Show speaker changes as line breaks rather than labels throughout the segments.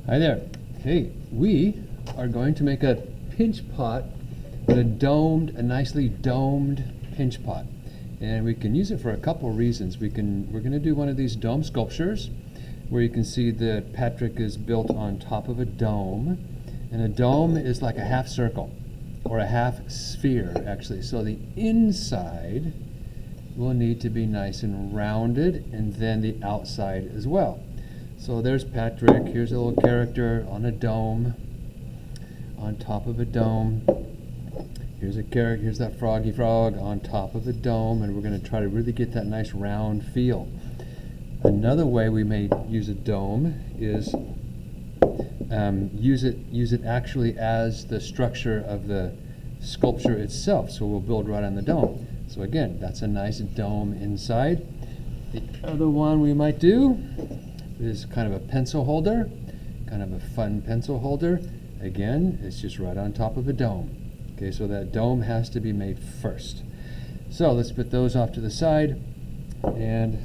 Hi there. Hey, we are going to make a pinch pot, but a nicely domed pinch pot. And we can use it for a couple reasons. We're going to do one of these dome sculptures where you can see that Patrick is built on top of a dome. And a dome is like a half circle or a half sphere, actually. So the inside will need to be nice and rounded, and then the outside as well. So there's Patrick. Here's a little character on a dome, on top of a dome. Here's a character. Here's that froggy frog on top of a dome, and we're going to try to really get that nice round feel. Another way we may use a dome is use it actually as the structure of the sculpture itself. So we'll build right on the dome. So again, that's a nice dome inside. The other one we might do is kind of a pencil holder, kind of a fun pencil holder. Again, it's just right on top of a dome. Okay, so that dome has to be made first. So let's put those off to the side. And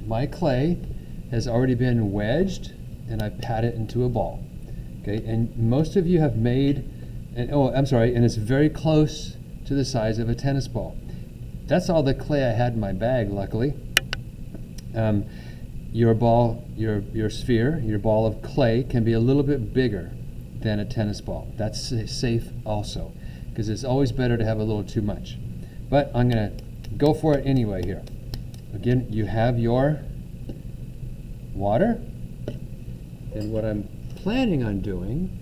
my clay has already been wedged, and I pat it into a ball. Okay, and most of you have made, and it's very close to the size of a tennis ball. That's all the clay I had in my bag, luckily. Your ball, your sphere, your ball of clay can be a little bit bigger than a tennis ball. That's safe also, because it's always better to have a little too much. But I'm going to go for it anyway here. Again, you have your water, and what I'm planning on doing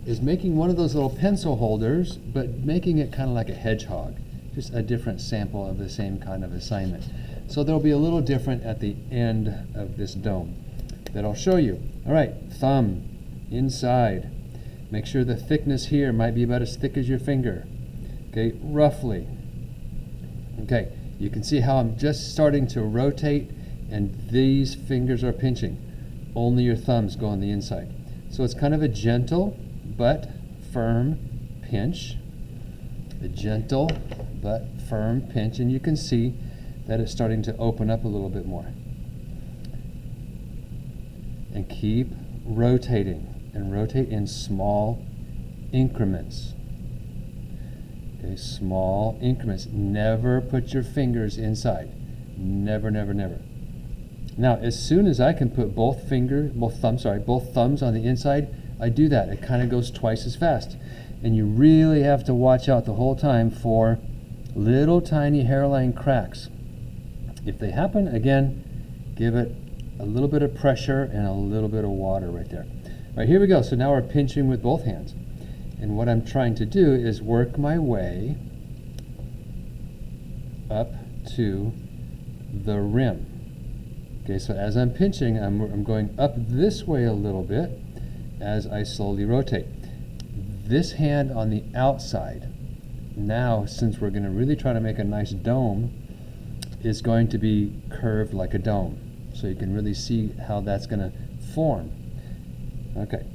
is making one of those little pencil holders, but making it kind of like a hedgehog, just a different sample of the same kind of assignment. So there'll be a little different at the end of this dome that I'll show you. All right, thumb inside. Make sure the thickness here might be about as thick as your finger. Okay, roughly. Okay, you can see how I'm just starting to rotate, and these fingers are pinching. Only your thumbs go on the inside. So it's kind of a gentle but firm pinch. A gentle but firm pinch, and you can see that it's starting to open up a little bit more. And keep rotating, and rotate in small increments. Okay, small increments. Never put your fingers inside. Never, never, never. Now, as soon as I can put both thumbs on the inside, I do that. It kind of goes twice as fast. And you really have to watch out the whole time for little tiny hairline cracks. If they happen, again, give it a little bit of pressure and a little bit of water right there. All right, here we go. So now we're pinching with both hands. And what I'm trying to do is work my way up to the rim. Okay, so as I'm pinching, I'm going up this way a little bit as I slowly rotate. This hand on the outside, now since we're going to really try to make a nice dome, is going to be curved like a dome. So you can really see how that's going to form. Okay.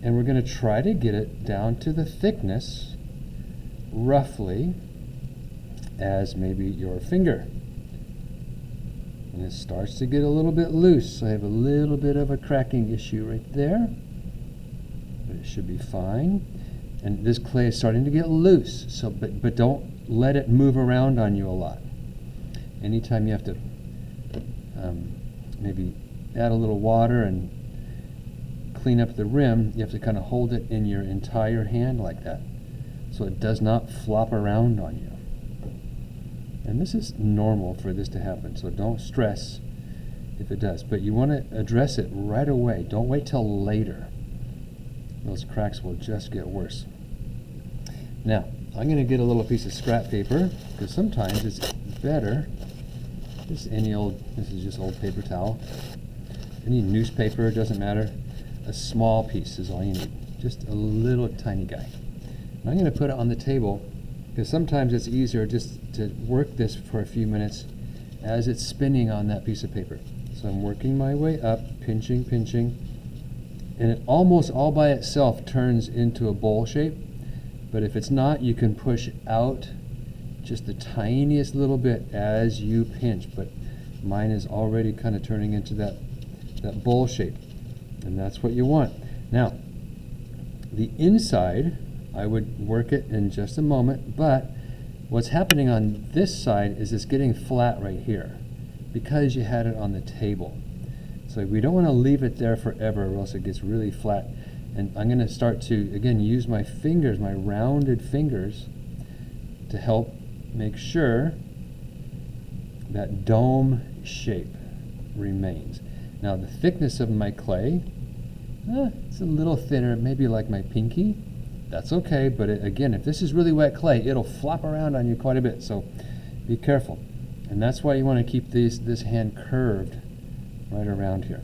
And we're going to try to get it down to the thickness, roughly, as maybe your finger. And it starts to get a little bit loose. So I have a little bit of a cracking issue right there. But it should be fine. And this clay is starting to get loose. So, but don't let it move around on you a lot. Anytime you have to maybe add a little water and clean up the rim, you have to kind of hold it in your entire hand like that, so it does not flop around on you. And this is normal for this to happen, so don't stress if it does. But you want to address it right away. Don't wait till later. Those cracks will just get worse. Now, I'm going to get a little piece of scrap paper, because sometimes it's better. This is just old paper towel. Any newspaper, doesn't matter. A small piece is all you need. Just a little tiny guy. And I'm going to put it on the table, because sometimes it's easier just to work this for a few minutes as it's spinning on that piece of paper. So I'm working my way up, pinching, and it almost all by itself turns into a bowl shape. But if it's not, you can push out just the tiniest little bit as you pinch. But mine is already kind of turning into that bowl shape. And that's what you want. Now, the inside, I would work it in just a moment, but what's happening on this side is it's getting flat right here because you had it on the table. So we don't want to leave it there forever or else it gets really flat. And I'm going to start to, again, use my fingers, my rounded fingers, to help make sure that dome shape remains. Now the thickness of my clay, it's a little thinner, maybe like my pinky. That's okay, but again, if this is really wet clay, it'll flop around on you quite a bit, so be careful. And that's why you want to keep this hand curved right around here.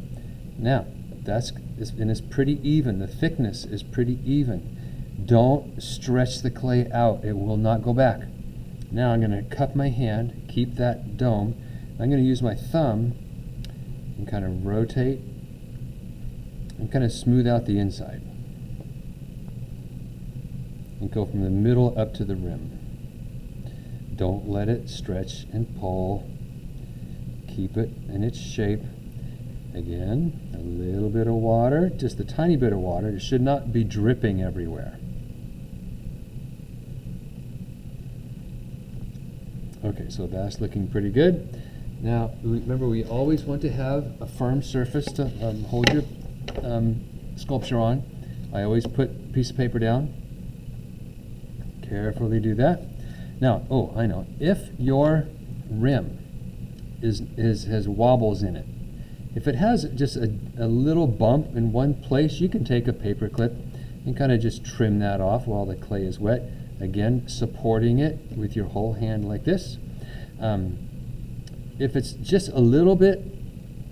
Now, it's pretty even. The thickness is pretty even. Don't stretch the clay out. It will not go back. Now I'm going to cup my hand, keep that dome. I'm going to use my thumb and kind of rotate and kind of smooth out the inside. And go from the middle up to the rim. Don't let it stretch and pull. Keep it in its shape. Again, a little bit of water, just a tiny bit of water. It should not be dripping everywhere. Okay, so that's looking pretty good. Now, remember, we always want to have a firm surface to hold your sculpture on. I always put a piece of paper down. Carefully do that. Now, I know. If your rim has wobbles in it, if it has just a little bump in one place, you can take a paper clip and kind of just trim that off while the clay is wet. Again, supporting it with your whole hand like this. If it's just a little bit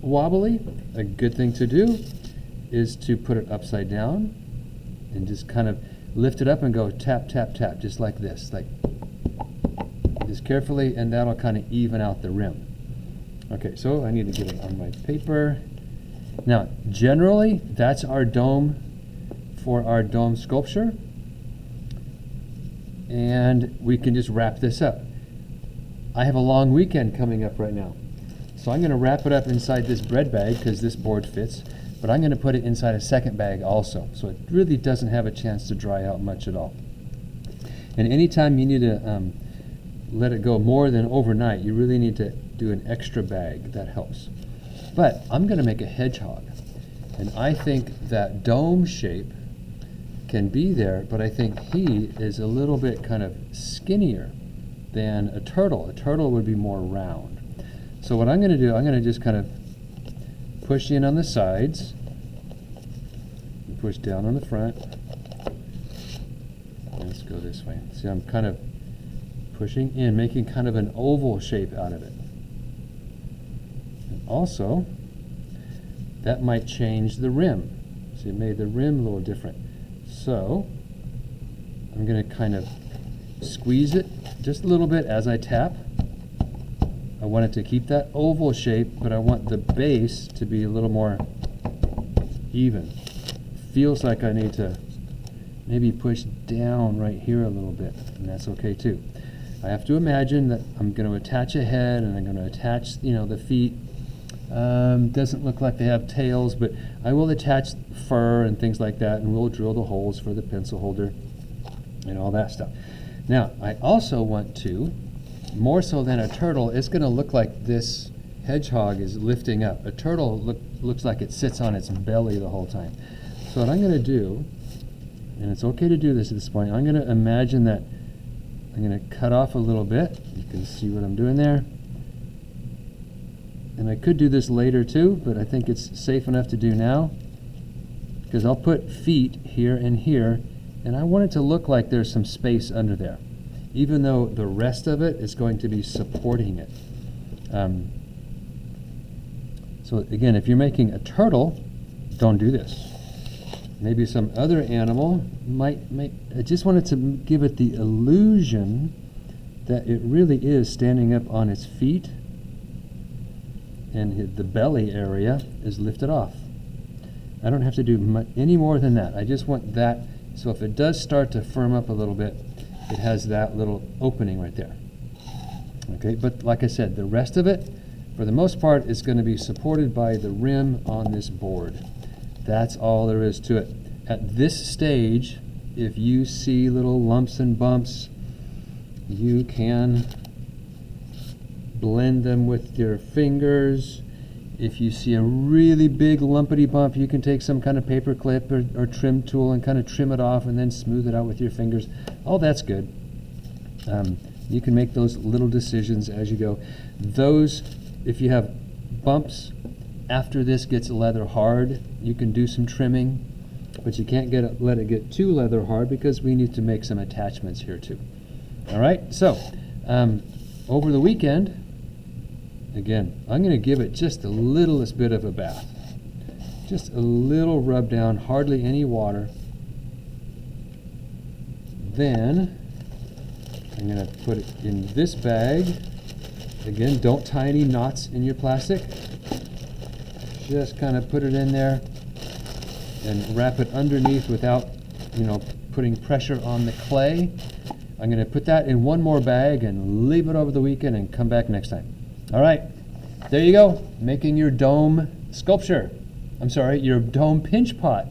wobbly, a good thing to do is to put it upside down and just kind of lift it up and go tap, tap, tap, just like this. Like, just carefully, and that'll kind of even out the rim. Okay, so I need to get it on my paper. Now, generally, that's our dome for our dome sculpture. And we can just wrap this up. I have a long weekend coming up right now. So I'm going to wrap it up inside this bread bag because this board fits. But I'm going to put it inside a second bag also. So it really doesn't have a chance to dry out much at all. And anytime you need to let it go more than overnight, you really need to do an extra bag. That helps. But I'm going to make a hedgehog. And I think that dome shape can be there, but I think he is a little bit kind of skinnier than a turtle. A turtle would be more round. So what I'm going to do, I'm going to just kind of push in on the sides, and push down on the front. Let's go this way. See, I'm kind of pushing in, making kind of an oval shape out of it. And also, that might change the rim. See, it made the rim a little different. So, I'm going to kind of squeeze it just a little bit as I tap. I want it to keep that oval shape, but I want the base to be a little more even. Feels like I need to maybe push down right here a little bit, and that's okay too. I have to imagine that I'm going to attach a head, and I'm going to attach, the feet. Doesn't look like they have tails, but I will attach fur and things like that, and we'll drill the holes for the pencil holder and all that stuff. Now, I also want to, more so than a turtle, it's going to look like this hedgehog is lifting up. A turtle looks like it sits on its belly the whole time. So what I'm going to do, and it's okay to do this at this point, I'm going to imagine that I'm going to cut off a little bit. You can see what I'm doing there. And I could do this later too, but I think it's safe enough to do now, because I'll put feet here and here, and I want it to look like there's some space under there, even though the rest of it is going to be supporting it. So again, if you're making a turtle, don't do this. Maybe some other animal might make, I just wanted to give it the illusion that it really is standing up on its feet, and the belly area is lifted off. I don't have to do any more than that. I just want that, so if it does start to firm up a little bit, it has that little opening right there. Okay, but like I said, the rest of it, for the most part, is going to be supported by the rim on this board. That's all there is to it. At this stage, if you see little lumps and bumps, you can blend them with your fingers. If you see a really big lumpity bump, you can take some kind of paper clip or trim tool and kind of trim it off and then smooth it out with your fingers. Oh, that's good. You can make those little decisions as you go. Those, if you have bumps, after this gets leather hard, you can do some trimming, but you can't let it get too leather hard because we need to make some attachments here too. All right, so over the weekend, again, I'm going to give it just the littlest bit of a bath. Just a little rub down, hardly any water. Then I'm going to put it in this bag. Again, don't tie any knots in your plastic. Just kind of put it in there and wrap it underneath without, putting pressure on the clay. I'm going to put that in one more bag and leave it over the weekend and come back next time. All right, there you go, making your dome sculpture. I'm sorry, your dome pinch pot.